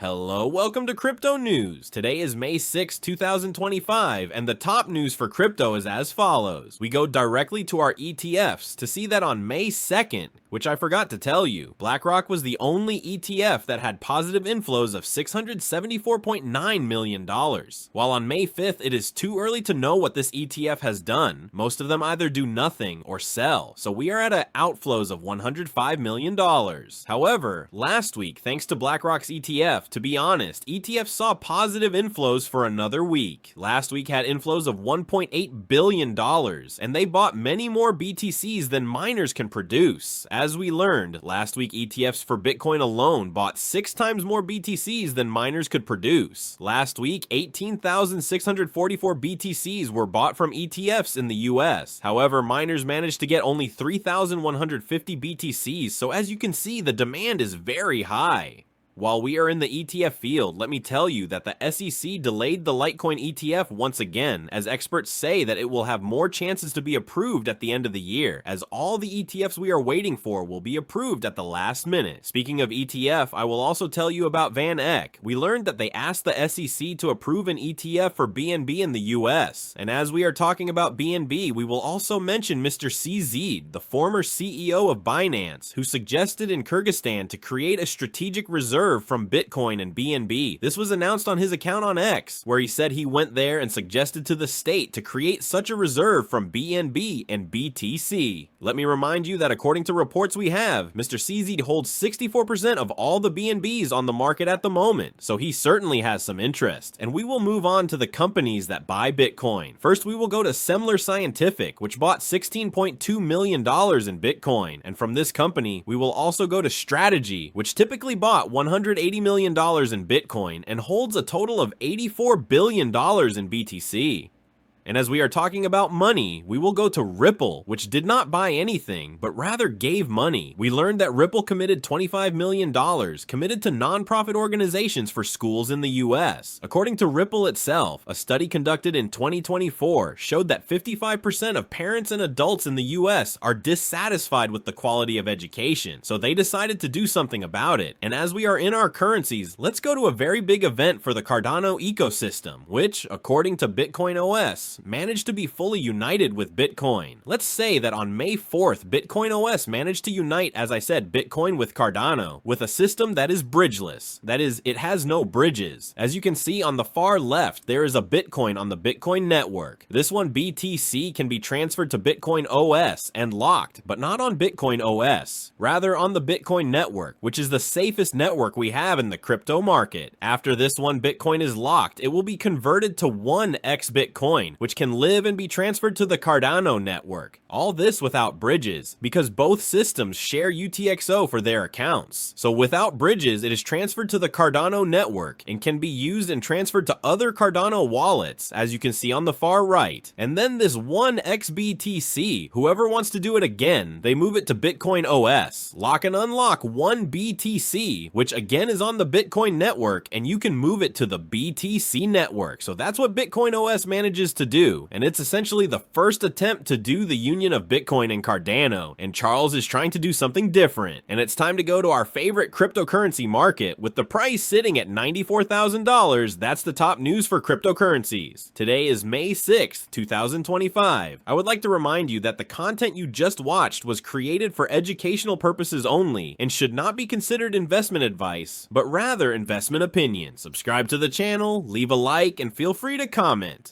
Hello, welcome to Crypto News. Today is May 6, 2025, and the top news for crypto is as follows. We go directly to our ETFs to see that on May 2nd, which I forgot to tell you, BlackRock was the only ETF that had positive inflows of $674.9 million. While on May 5th, it is too early to know what this ETF has done. Most of them either do nothing or sell, so we are at outflows of $105 million. However, last week, thanks to BlackRock's ETF, to be honest, ETFs saw positive inflows for another week. Last week had inflows of $1.8 billion, and they bought many more BTCs than miners can produce. As we learned, last week ETFs for Bitcoin alone bought 6 times more BTCs than miners could produce. Last week, 18,644 BTCs were bought from ETFs in the US. However, miners managed to get only 3,150 BTCs, so as you can see, the demand is very high. While we are in the ETF field, let me tell you that the SEC delayed the Litecoin ETF once again, as experts say that it will have more chances to be approved at the end of the year, as all the ETFs we are waiting for will be approved at the last minute. Speaking of ETF, I will also tell you about VanEck. We learned that they asked the SEC to approve an ETF for BNB in the US, and as we are talking about BNB, we will also mention Mr. CZ, the former CEO of Binance, who suggested in Kyrgyzstan to create a strategic reserve from Bitcoin and BNB. This was announced on his account on X, where he said he went there and suggested to the state to create such a reserve from BNB and BTC. Let me remind you that according to reports we have, Mr. CZ holds 64% of all the BNBs on the market at the moment, so he certainly has some interest. And we will move on to the companies that buy Bitcoin. First, we will go to Semler Scientific, which bought $16.2 million in Bitcoin. And from this company, we will also go to Strategy, which typically bought $180 million in Bitcoin and holds a total of $84 billion in BTC. And as we are talking about money, we will go to Ripple, which did not buy anything, but rather gave money. We learned that Ripple committed $25 million committed to nonprofit organizations for schools in the US. According to Ripple itself, a study conducted in 2024 showed that 55% of parents and adults in the US are dissatisfied with the quality of education, so they decided to do something about it. And as we are in our currencies, let's go to a very big event for the Cardano ecosystem, which, according to Bitcoin OS, managed to be fully united with Bitcoin. Let's say that on May 4th, Bitcoin OS managed to unite, as I said, Bitcoin with Cardano, with a system that is bridgeless. That is, it has no bridges. As you can see on the far left, there is a Bitcoin on the Bitcoin network. This one, BTC, can be transferred to Bitcoin OS and locked, but not on Bitcoin OS, rather on the Bitcoin network, which is the safest network we have in the crypto market. After this one Bitcoin is locked, it will be converted to 1x Bitcoin, which can live and be transferred to the Cardano network. All this without bridges, because both systems share UTXO for their accounts. So without bridges, it is transferred to the Cardano network and can be used and transferred to other Cardano wallets, as you can see on the far right. And then this 1xBTC, whoever wants to do it again, they move it to Bitcoin OS. Lock and unlock 1BTC, which again is on the Bitcoin network, and you can move it to the BTC network. So that's what Bitcoin OS manages to do, and it's essentially the first attempt to do the union of Bitcoin and Cardano, and Charles is trying to do something different. And it's time to go to our favorite cryptocurrency market, with the price sitting at $94,000. That's the top news for cryptocurrencies. Today is May 6th, 2025. I would like to remind you that the content you just watched was created for educational purposes only and should not be considered investment advice, but rather investment opinion. Subscribe to the channel, leave a like, and feel free to comment.